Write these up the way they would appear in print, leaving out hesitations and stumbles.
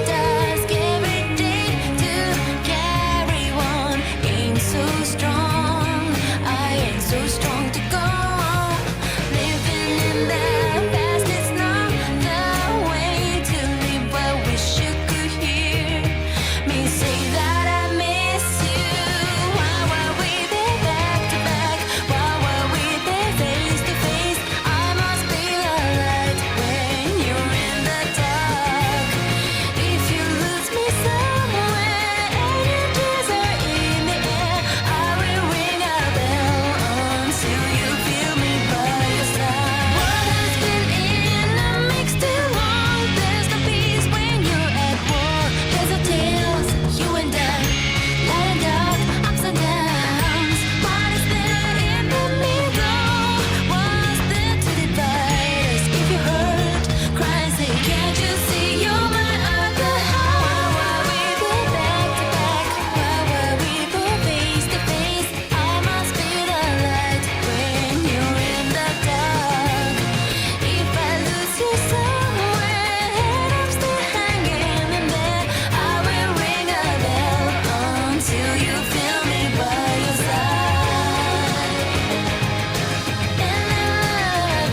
task every day to carry on. Ain't so strong, I ain't so strong to go on. Living in the past is not the way to live. I wish you could hear me say that I miss you. Why were we there back to back? Why were we there face to face? I must be the light when you're in the dark. If you lose me somewhere and your tears are in the air, I will ring a bell until you feel me by your side. What has been in the mix too long? There's no peace when you're at war. There's a tales, you and I, light and dark, ups and downs. What is there in the middle? What's there to divide us? If you hurt, cry and say, can't you see you're my other half? Why were we there back to back? Why were we both face to face? I must be the light when you're in the dark. If I lose you somewhere and I'm still hanging in there, I will ring a bell until you feel me by your side. And I love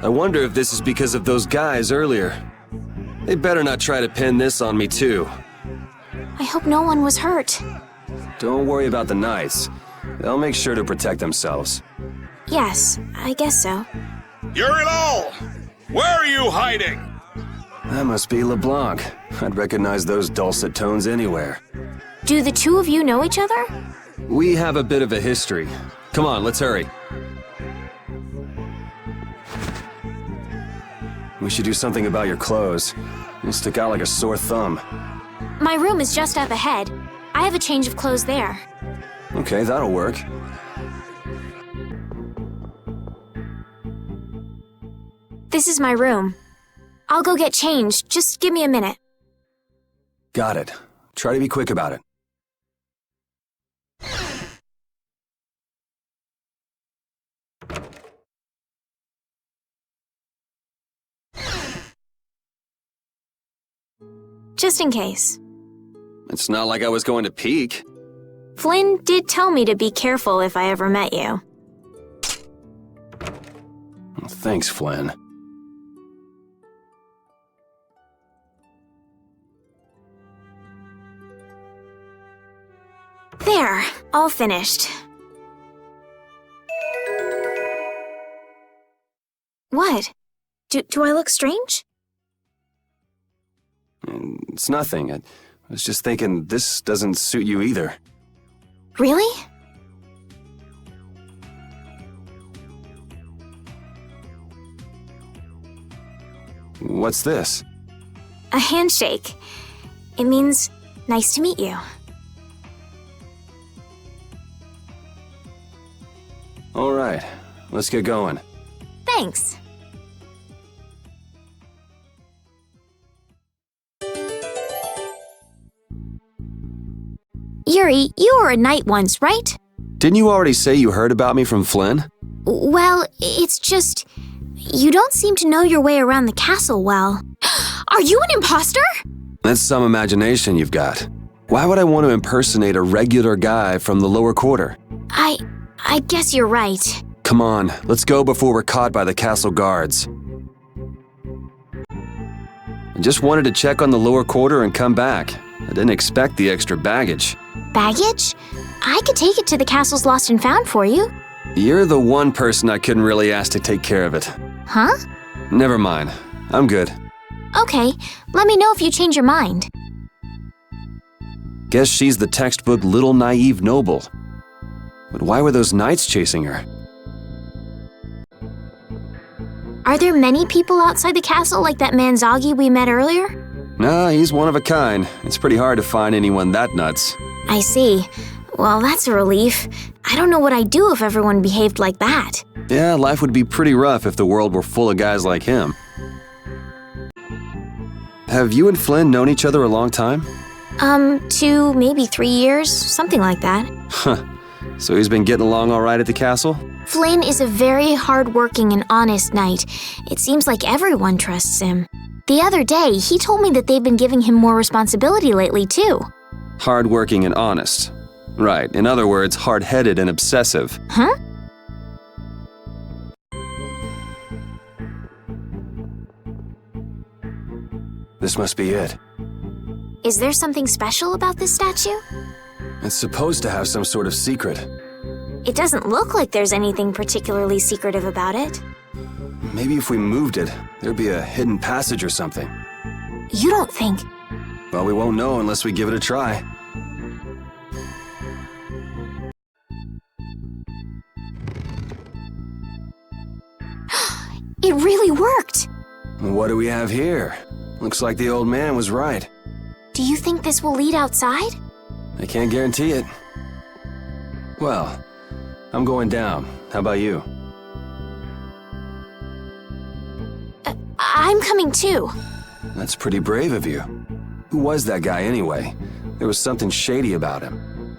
I wonder if this is because of those guys earlier. They better not try to pin this on me too. I hope no one was hurt. Don't worry about the knights. They'll make sure to protect themselves. Yes, I guess so. You're it all! Where are you hiding? That must be LeBlanc. I'd recognize those dulcet tones anywhere. Do the two of you know each other? We have a bit of a history. Come on, let's hurry. We should do something about your clothes. You stick out like a sore thumb. My room is just up ahead. I have a change of clothes there. Okay, that'll work. This is my room. I'll go get changed. Just give me a minute. Got it. Try to be quick about it. Just in case. It's not like I was going to peek. Flynn did tell me to be careful if I ever met you. Thanks, Flynn. There, all finished. What? Do I look strange? It's nothing. I was just thinking this doesn't suit you either. Really? What's this? A handshake. It means nice to meet you. All right, let's get going. Thanks. Yuri, you were a knight once, right? Didn't you already say you heard about me from Flynn? Well, it's just... you don't seem to know your way around the castle well. Are you an imposter? That's some imagination you've got. Why would I want to impersonate a regular guy from the lower quarter? I guess you're right. Come on, let's go before we're caught by the castle guards. I just wanted to check on the lower quarter and come back. I didn't expect the extra baggage. Baggage? I could take it to the castle's lost and found for you. You're the one person I couldn't really ask to take care of it. Huh? Never mind. I'm good. Okay, let me know if you change your mind. Guess she's the textbook little naive noble. But why were those knights chasing her? Are there many people outside the castle like that man Zoggy we met earlier? Nah, he's one of a kind. It's pretty hard to find anyone that nuts. I see. Well, that's a relief. I don't know what I'd do if everyone behaved like that. Yeah, life would be pretty rough if the world were full of guys like him. Have you and Flynn known each other a long time? 2, maybe 3 years, something like that. Huh. So he's been getting along all right at the castle? Flynn is a very hard-working and honest knight. It seems like everyone trusts him. The other day, he told me that they've been giving him more responsibility lately, too. Hardworking and honest. Right, in other words, hard-headed and obsessive. Huh? This must be it. Is there something special about this statue? It's supposed to have some sort of secret. It doesn't look like there's anything particularly secretive about it. Maybe if we moved it, there'd be a hidden passage or something. You don't think... Well, we won't know unless we give it a try. It really worked! What do we have here? Looks like the old man was right. Do you think this will lead outside? I can't guarantee it. Well, I'm going down. How about you? I'm coming too. That's pretty brave of you. Who was that guy anyway? There was something shady about him.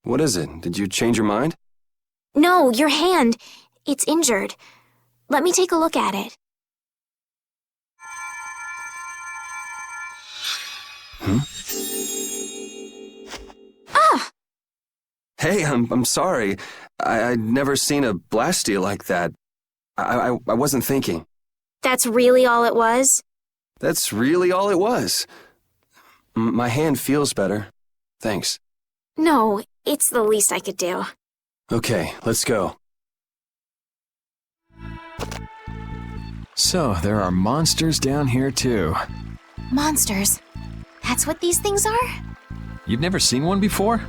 What is it? Did you change your mind? No, your hand. It's injured. Let me take a look at it. Ah! Hey, I'm sorry. I'd never seen a blastia like that. I wasn't thinking. That's really all it was? That's really all it was. My hand feels better. Thanks. No, it's the least I could do. Okay, let's go. So, there are monsters down here too. Monsters. That's what these things are? You've never seen one before?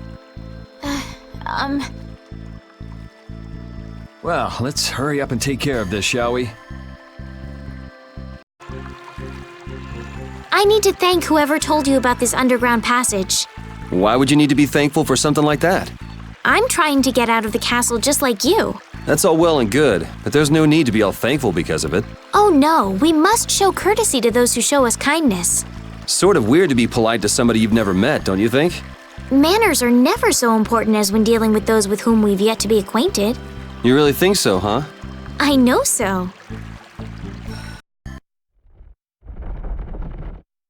Well, let's hurry up and take care of this, shall we? I need to thank whoever told you about this underground passage. Why would you need to be thankful for something like that? I'm trying to get out of the castle just like you. That's all well and good, but there's no need to be all thankful because of it. Oh no, we must show courtesy to those who show us kindness. Sort of weird to be polite to somebody you've never met, don't you think? Manners are never so important as when dealing with those with whom we've yet to be acquainted. You really think so, huh? I know so.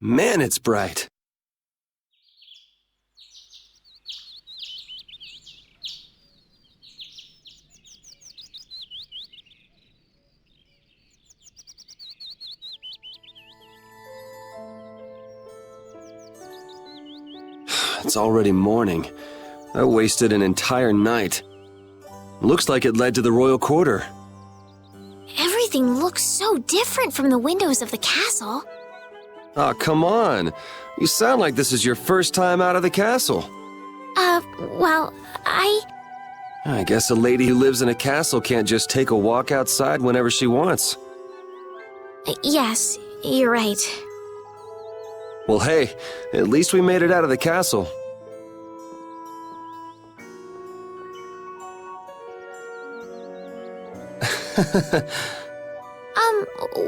Man, it's bright. It's already morning. I wasted an entire night. Looks like it led to the royal quarter. Everything looks so different from the windows of the castle. Aw, come on. You sound like this is your first time out of the castle. Well, I guess a lady who lives in a castle can't just take a walk outside whenever she wants. Yes, you're right. Well, hey, at least we made it out of the castle.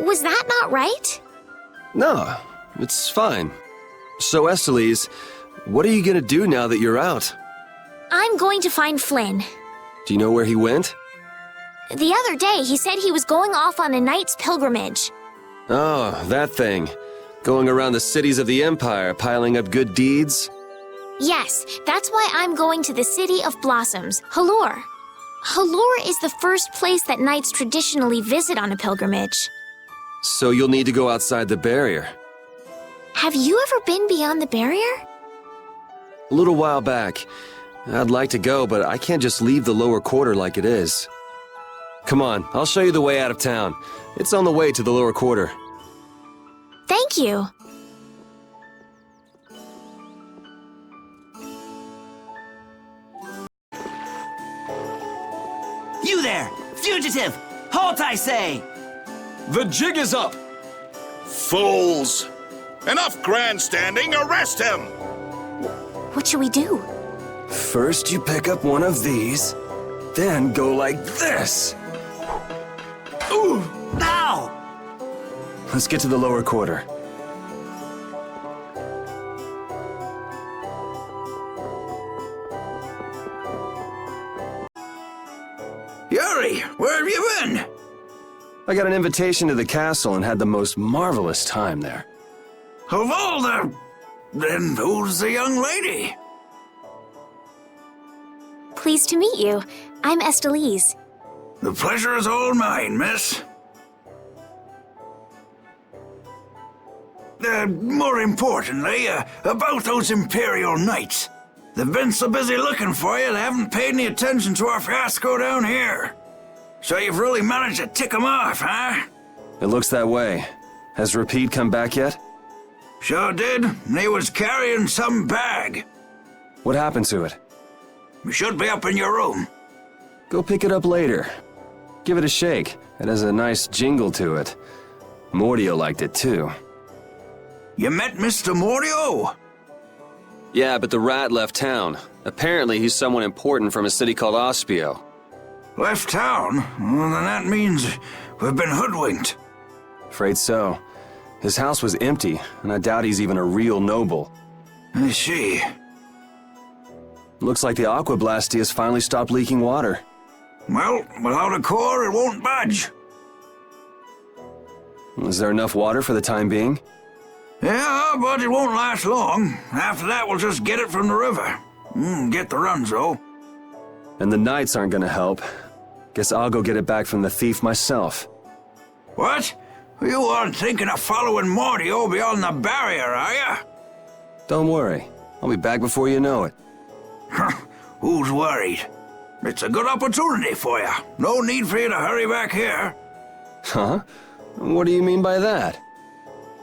Was that not right? No, it's fine. So, Estelise, what are you gonna do now that you're out? I'm going to find Flynn. Do you know where he went? The other day, he said he was going off on a knight's pilgrimage. Oh, that thing. Going around the cities of the Empire, piling up good deeds? Yes, that's why I'm going to the City of Blossoms, Halure. Halure is the first place that knights traditionally visit on a pilgrimage. So you'll need to go outside the barrier. Have you ever been beyond the barrier? A little while back. I'd like to go, but I can't just leave the lower quarter like it is. Come on, I'll show you the way out of town. It's on the way to the lower quarter. Thank you. You there! Fugitive! Halt, I say! The jig is up! Fools! Enough grandstanding! Arrest him! What should we do? First, you pick up one of these, then go like this. Ooh! Now! Let's get to the lower quarter. Yuri, where have you been? I got an invitation to the castle and had the most marvelous time there. Of all the... Then who's the young lady? Pleased to meet you. I'm Estelise. The pleasure is all mine, miss. More importantly, about those Imperial Knights. They've been so busy looking for you, they haven't paid any attention to our fiasco down here. So you've really managed to tick them off, huh? It looks that way. Has Repeat come back yet? Sure did. He was carrying some bag. What happened to it? It should be up in your room. Go pick it up later. Give it a shake. It has a nice jingle to it. Mordio liked it too. You met Mr. Mordio? Yeah, but the rat left town. Apparently he's someone important from a city called Ospio. Left town? Well, then that means we've been hoodwinked. Afraid so. His house was empty, and I doubt he's even a real noble. I see. Looks like the Aqua Blasty has finally stopped leaking water. Well, without a core, it won't budge. Is there enough water for the time being? Yeah, but it won't last long. After that, we'll just get it from the river. Get the runs, though. And the knights aren't gonna help. Guess I'll go get it back from the thief myself. What? You aren't thinking of following Mordio beyond the barrier, are you? Don't worry. I'll be back before you know it. Who's worried? It's a good opportunity for you. No need for you to hurry back here. Huh? What do you mean by that?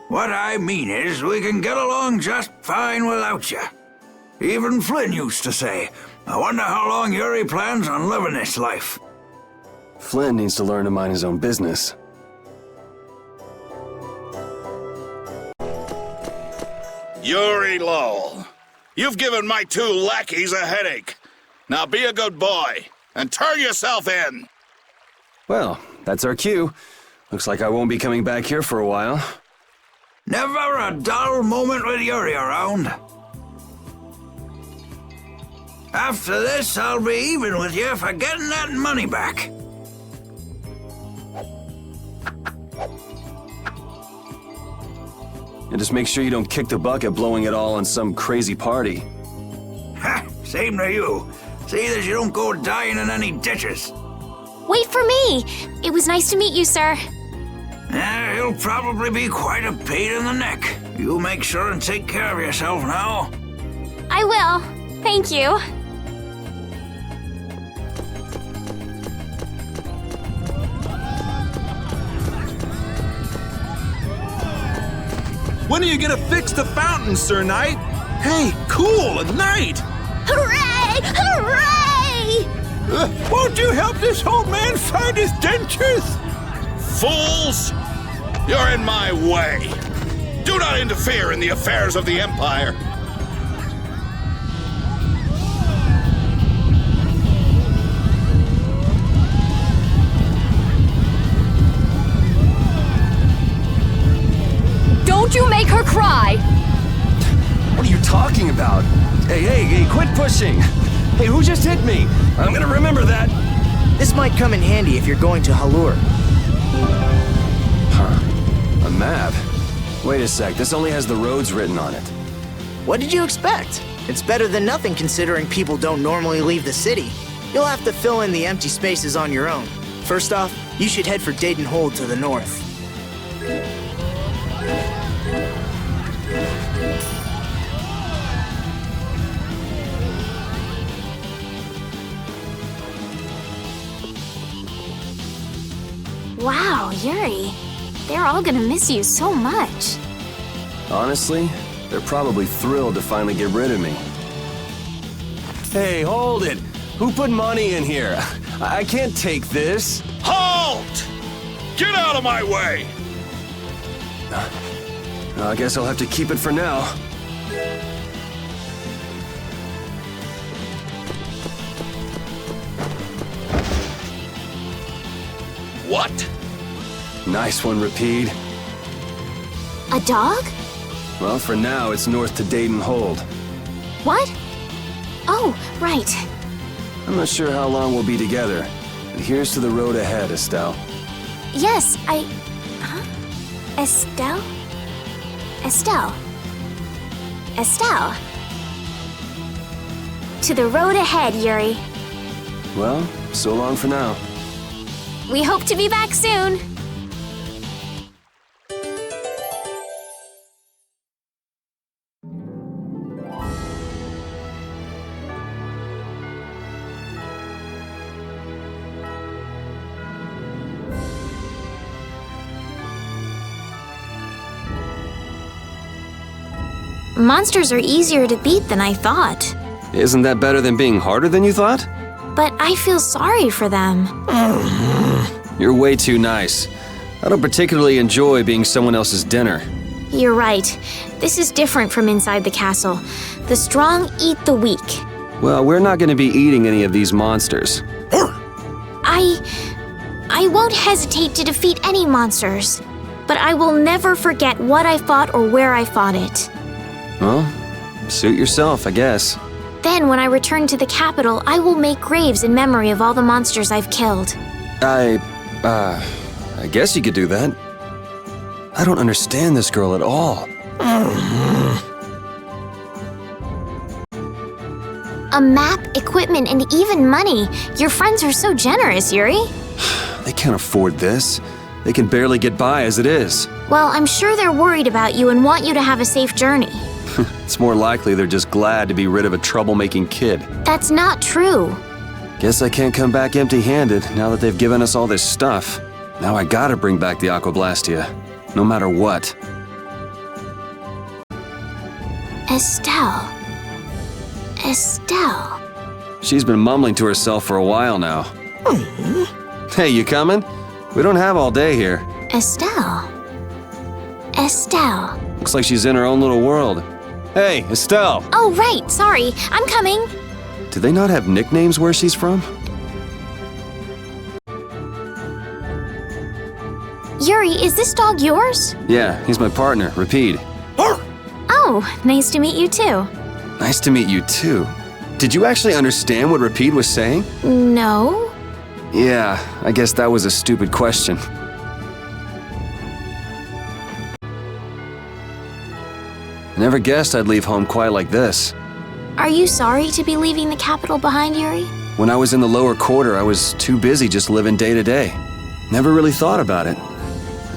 What I mean is, we can get along just fine without you. Even Flynn used to say, I wonder how long Yuri plans on living this life. Flynn needs to learn to mind his own business. Yuri Lowell, you've given my 2 lackeys a headache. Now be a good boy and turn yourself in. Well, that's our cue. Looks like I won't be coming back here for a while. Never a dull moment with Yuri around. After this, I'll be even with you for getting that money back. And just make sure you don't kick the bucket blowing it all on some crazy party. Ha! Same to you. See that you don't go dying in any ditches. Wait for me! It was nice to meet you, sir. He'll probably be quite a pain in the neck. You make sure and take care of yourself now. I will. Thank you. When are you gonna fix the fountain, Sir Knight? Hey, cool, a knight! Hooray! Hooray! Won't you help this old man find his dentures? Fools! You're in my way. Do not interfere in the affairs of the Empire. Don't you make her cry! What are you talking about? Hey, quit pushing! Hey, who just hit me? I'm gonna remember that! This might come in handy if you're going to Halur. Huh. A map? Wait a sec, this only has the roads written on it. What did you expect? It's better than nothing considering people don't normally leave the city. You'll have to fill in the empty spaces on your own. First off, you should head for Dayton Hold to the north. Wow, Yuri. They're all gonna miss you so much. Honestly, they're probably thrilled to finally get rid of me. Hey, hold it! Who put money in here? I can't take this. Halt! Get out of my way! I guess I'll have to keep it for now. What? Nice one, Rapide. A dog? Well, for now, it's north to Dayton Hold. What? Oh, right. I'm not sure how long we'll be together, but here's to the road ahead, Estelle. Yes, Huh? Estelle? Estelle. Estelle. To the road ahead, Yuri. Well, so long for now. We hope to be back soon. Monsters are easier to beat than I thought. Isn't that better than being harder than you thought? But I feel sorry for them. You're way too nice. I don't particularly enjoy being someone else's dinner. You're right. This is different from inside the castle. The strong eat the weak. Well, we're not going to be eating any of these monsters. I won't hesitate to defeat any monsters. But I will never forget what I fought or where I fought it. Well, suit yourself, I guess. Then, when I return to the capital, I will make graves in memory of all the monsters I've killed. I guess you could do that. I don't understand this girl at all. A map, equipment, and even money. Your friends are so generous, Yuri. They can't afford this. They can barely get by as it is. Well, I'm sure they're worried about you and want you to have a safe journey. It's more likely they're just glad to be rid of a troublemaking kid. That's not true. Guess I can't come back empty-handed now that they've given us all this stuff. Now I gotta bring back the Aquablastia, no matter what. Estelle. Estelle. She's been mumbling to herself for a while now. Hey, you coming? We don't have all day here. Estelle. Estelle. Looks like she's in her own little world. Hey, Estelle! Oh, right, sorry. I'm coming. Do they not have nicknames where she's from? Yuri, is this dog yours? Yeah, he's my partner, Rapide. Oh, nice to meet you too. Nice to meet you too. Did you actually understand what Rapide was saying? No? Yeah, I guess that was a stupid question. I never guessed I'd leave home quite like this. Are you sorry to be leaving the capital behind, Yuri? When I was in the lower quarter, I was too busy just living day to day. Never really thought about it.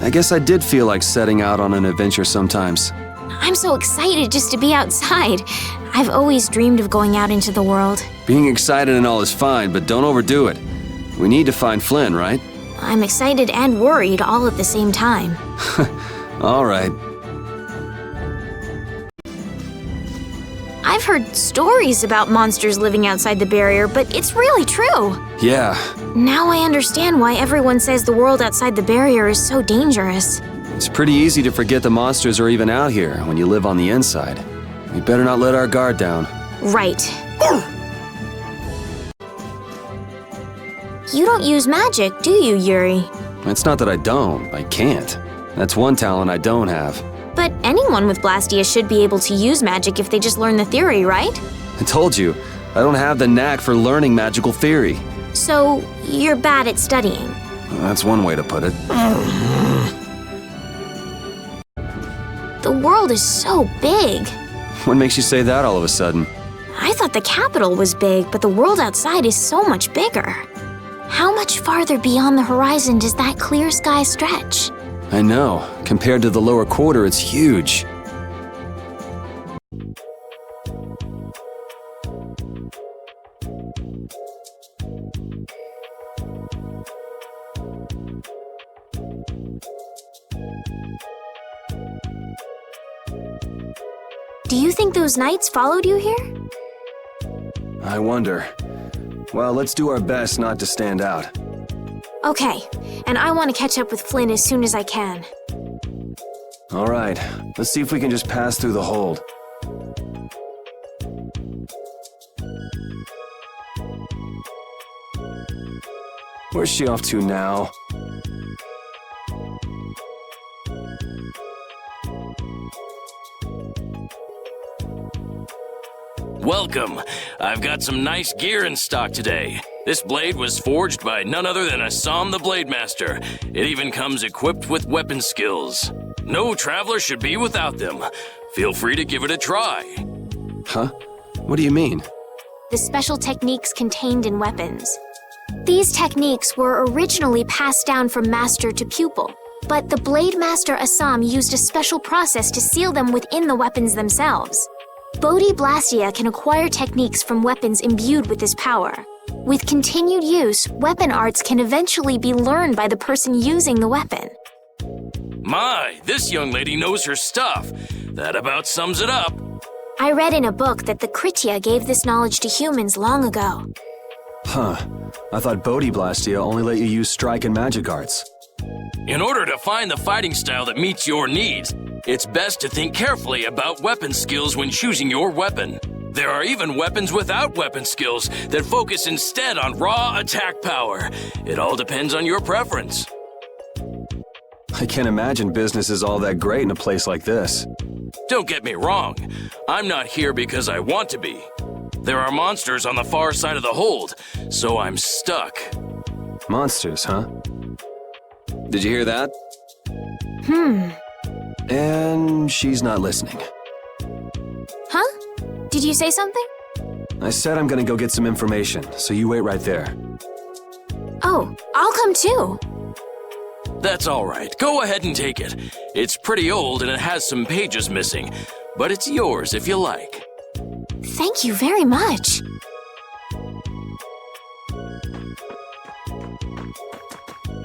I guess I did feel like setting out on an adventure sometimes. I'm so excited just to be outside. I've always dreamed of going out into the world. Being excited and all is fine, but don't overdo it. We need to find Flynn, right? I'm excited and worried all at the same time. All right. I've heard stories about monsters living outside the barrier, but it's really true. Yeah. Now I understand why everyone says the world outside the barrier is so dangerous. It's pretty easy to forget the monsters are even out here when you live on the inside. We better not let our guard down. Right. You don't use magic, do you, Yuri? It's not that I don't. I can't. That's one talent I don't have. But anyone with Blastia should be able to use magic if they just learn the theory, right? I told you, I don't have the knack for learning magical theory. So, you're bad at studying. That's one way to put it. The world is so big. What makes you say that all of a sudden? I thought the capital was big, but the world outside is so much bigger. How much farther beyond the horizon does that clear sky stretch? I know. Compared to the lower quarter, it's huge. Do you think those knights followed you here? I wonder. Well, let's do our best not to stand out. Okay, and I want to catch up with Flynn as soon as I can. All right, let's see if we can just pass through the hold. Where's she off to now? Welcome. I've got some nice gear in stock today. This blade was forged by none other than Assam the Blade Master. It even comes equipped with weapon skills. No traveler should be without them. Feel free to give it a try. Huh? What do you mean? The special techniques contained in weapons. These techniques were originally passed down from master to pupil, but the Blade Master Assam used a special process to seal them within the weapons themselves. Bodhi Blastia can acquire techniques from weapons imbued with this power. With continued use, weapon arts can eventually be learned by the person using the weapon. My, this young lady knows her stuff. That about sums it up. I read in a book that the Kritya gave this knowledge to humans long ago. Huh. I thought Bodhi Blastia only let you use strike and magic arts. In order to find the fighting style that meets your needs, it's best to think carefully about weapon skills when choosing your weapon. There are even weapons without weapon skills that focus instead on raw attack power. It all depends on your preference. I can't imagine business is all that great in a place like this. Don't get me wrong. I'm not here because I want to be. There are monsters on the far side of the hold, so I'm stuck. Monsters, huh? Did you hear that? And she's not listening. Huh? Did you say something? I said I'm gonna go get some information, so you wait right there. Oh, I'll come too. That's all right. Go ahead and take it. It's pretty old and it has some pages missing, but it's yours if you like. Thank you very much.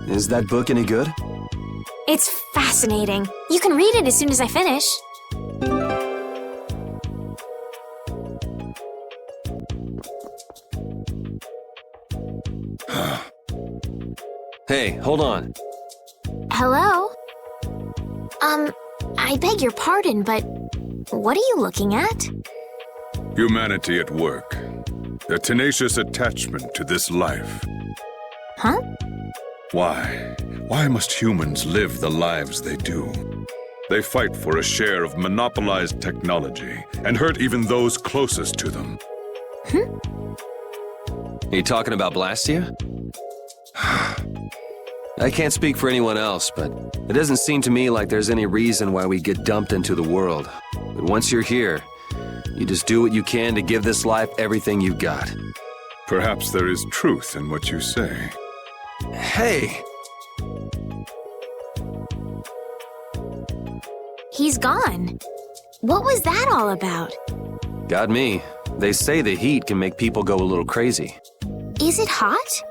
Is that book any good? It's fascinating. You can read it as soon as I finish. Hey, hold on. Hello? I beg your pardon, but what are you looking at? Humanity at work. Their tenacious attachment to this life. Huh? Why? Why must humans live the lives they do? They fight for a share of monopolized technology and hurt even those closest to them. Are you talking about Blastia? I can't speak for anyone else, but it doesn't seem to me like there's any reason why we get dumped into the world. But once you're here, you just do what you can to give this life everything you've got. Perhaps there is truth in what you say. Hey! He's gone. What was that all about? Got me. They say the heat can make people go a little crazy. Is it hot?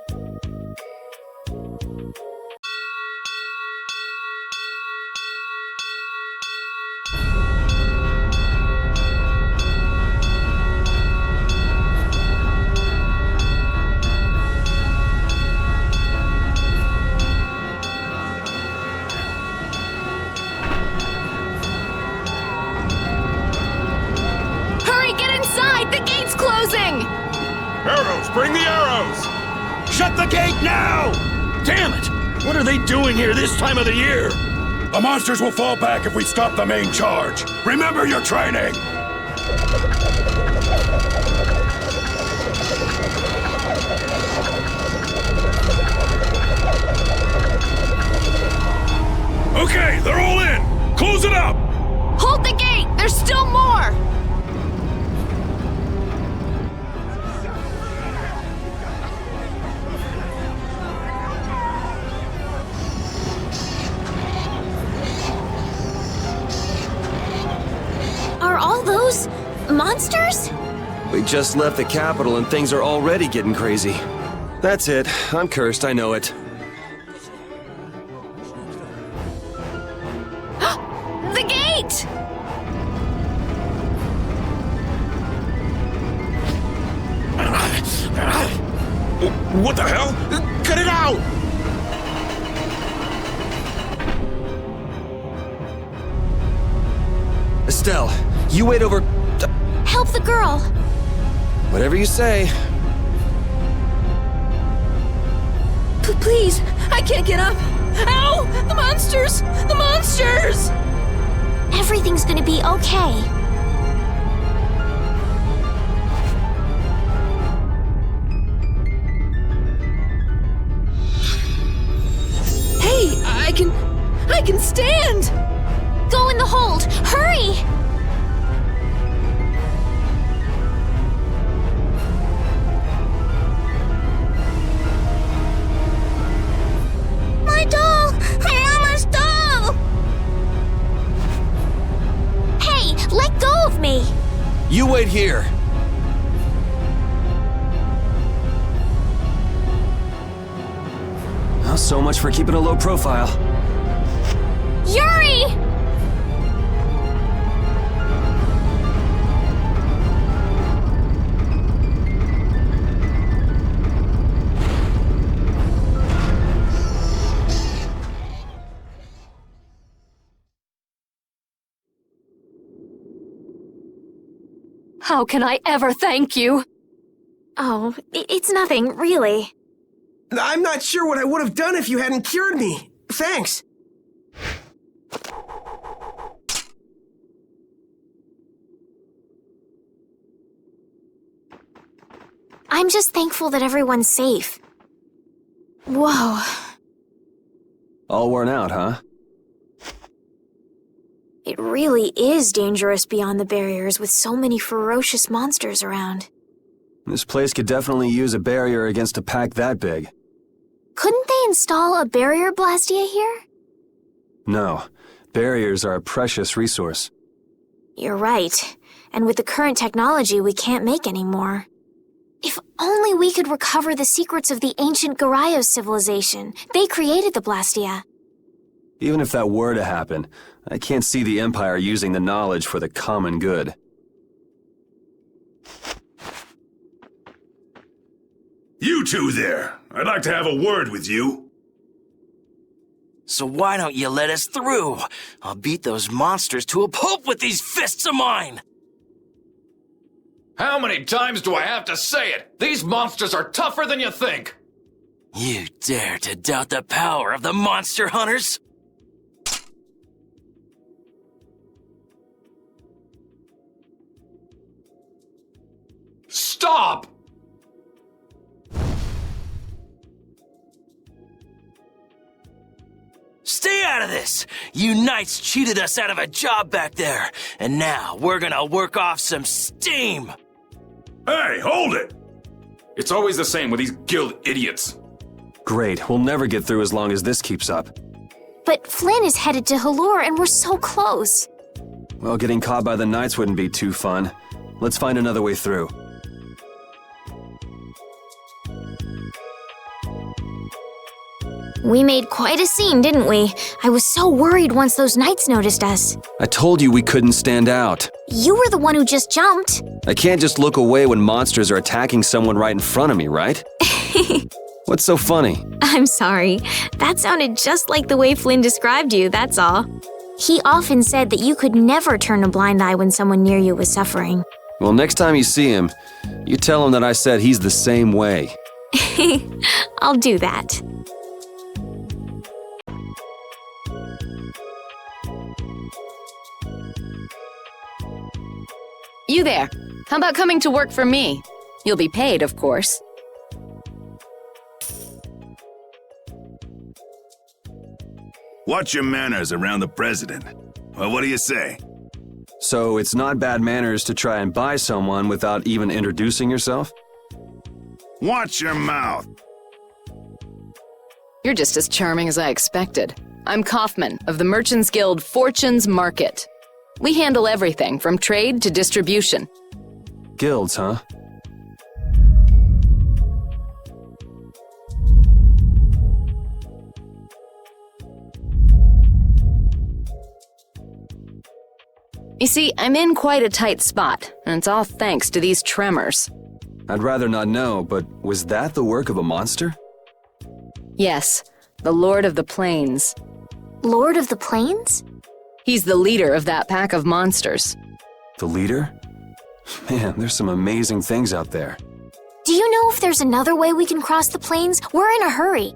Hurry, get inside! The gate's closing! Arrows! Bring the arrows! Shut the gate now! Damn it! What are they doing here this time of the year? The monsters will fall back if we stop the main charge. Remember your training! Okay, they're all in! Close it up! Hold the gate! There's still more! Are all those monsters? We just left the capital and things are already getting crazy. That's it. I'm cursed, I know it. The gate! What the hell? Get it out! Estelle, you wait over... Help the girl! Whatever you say. Please, I can't get up. Ow! The monsters! The monsters! Everything's gonna be okay. Hey, I can stand! Go in the hold! Hurry! My doll! My mama's doll! Hey, let go of me! You wait here. Well, so much for keeping a low profile. Yuri! How can I ever thank you? Oh, it's nothing, really. I'm not sure what I would have done if you hadn't cured me. Thanks. I'm just thankful that everyone's safe. Whoa. All worn out, huh? It really is dangerous beyond the barriers with so many ferocious monsters around. This place could definitely use a barrier against a pack that big. Couldn't they install a barrier blastia here? No. Barriers are a precious resource. You're right. And with the current technology, we can't make any more. If only we could recover the secrets of the ancient Garayos civilization. They created the blastia. Even if that were to happen, I can't see the Empire using the knowledge for the common good. You two there. I'd like to have a word with you. So why don't you let us through? I'll beat those monsters to a pulp with these fists of mine! How many times do I have to say it? These monsters are tougher than you think! You dare to doubt the power of the monster hunters? Stop! Stay out of this! You knights cheated us out of a job back there, and now we're gonna work off some steam! Hey, hold it! It's always the same with these guild idiots. Great, we'll never get through as long as this keeps up. But Flynn is headed to Halure and we're so close. Well, getting caught by the Knights wouldn't be too fun. Let's find another way through. We made quite a scene, didn't we? I was so worried once those Knights noticed us. I told you we couldn't stand out. You were the one who just jumped. I can't just look away when monsters are attacking someone right in front of me, right? What's so funny? I'm sorry. That sounded just like the way Flynn described you, that's all. He often said that you could never turn a blind eye when someone near you was suffering. Well, next time you see him, you tell him that I said he's the same way. I'll do that. You there. How about coming to work for me? You'll be paid, of course. Watch your manners around the president. Well, what do you say? So it's not bad manners to try and buy someone without even introducing yourself? Watch your mouth. You're just as charming as I expected. I'm Kaufman of the Merchants Guild Fortune's Market. We handle everything from trade to distribution. Guilds, huh? You see, I'm in quite a tight spot, and it's all thanks to these tremors. I'd rather not know, but was that the work of a monster? Yes, the Lord of the Plains. Lord of the Plains? He's the leader of that pack of monsters. The leader? Man, there's some amazing things out there. Do you know if there's another way we can cross the plains? We're in a hurry.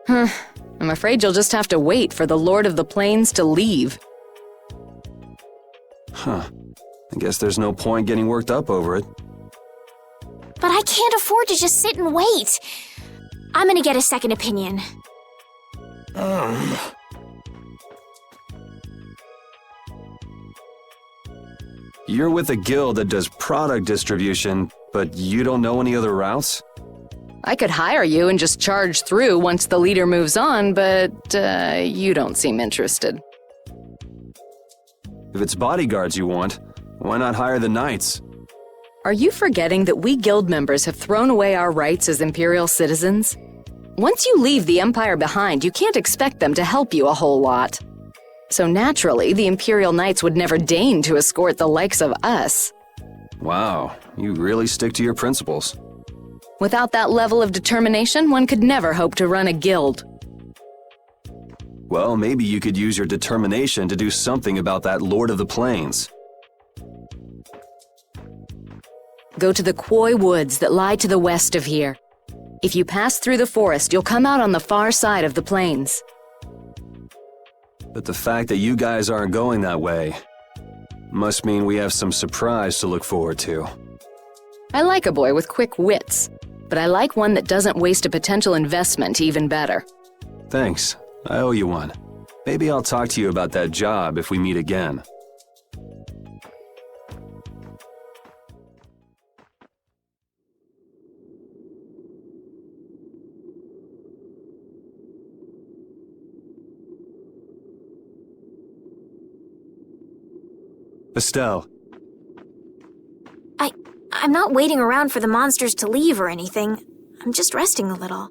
I'm afraid you'll just have to wait for the Lord of the Plains to leave. Huh. I guess there's no point getting worked up over it. But I can't afford to just sit and wait. I'm gonna get a second opinion. You're with a guild that does product distribution, but you don't know any other routes? I could hire you and just charge through once the leader moves on, but you don't seem interested. If it's bodyguards you want, why not hire the knights? Are you forgetting that we guild members have thrown away our rights as Imperial citizens? Once you leave the Empire behind, you can't expect them to help you a whole lot. So naturally, the Imperial Knights would never deign to escort the likes of us. Wow, you really stick to your principles. Without that level of determination, one could never hope to run a guild. Well, maybe you could use your determination to do something about that Lord of the Plains. Go to the Quoy Woods that lie to the west of here. If you pass through the forest, you'll come out on the far side of the plains. But the fact that you guys aren't going that way must mean we have some surprise to look forward to. I like a boy with quick wits, but I like one that doesn't waste a potential investment even better. Thanks. I owe you one. Maybe I'll talk to you about that job if we meet again. Estelle. I'm not waiting around for the monsters to leave or anything. I'm just resting a little.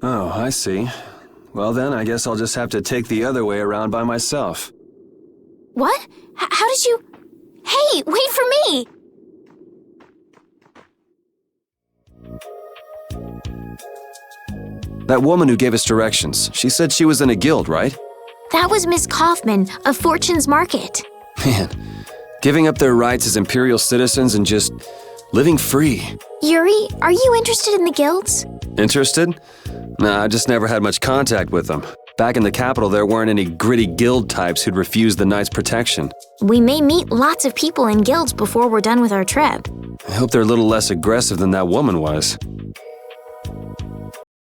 Oh, I see. Well then, I guess I'll just have to take the other way around by myself. What? How did you... Hey, wait for me! That woman who gave us directions, she said she was in a guild, right? That was Miss Kaufman of Fortune's Market. Man, giving up their rights as Imperial citizens and just living free. Yuri, are you interested in the guilds? Interested? Nah, I just never had much contact with them. Back in the capital, there weren't any gritty guild types who'd refuse the Knights' protection. We may meet lots of people in guilds before we're done with our trip. I hope they're a little less aggressive than that woman was.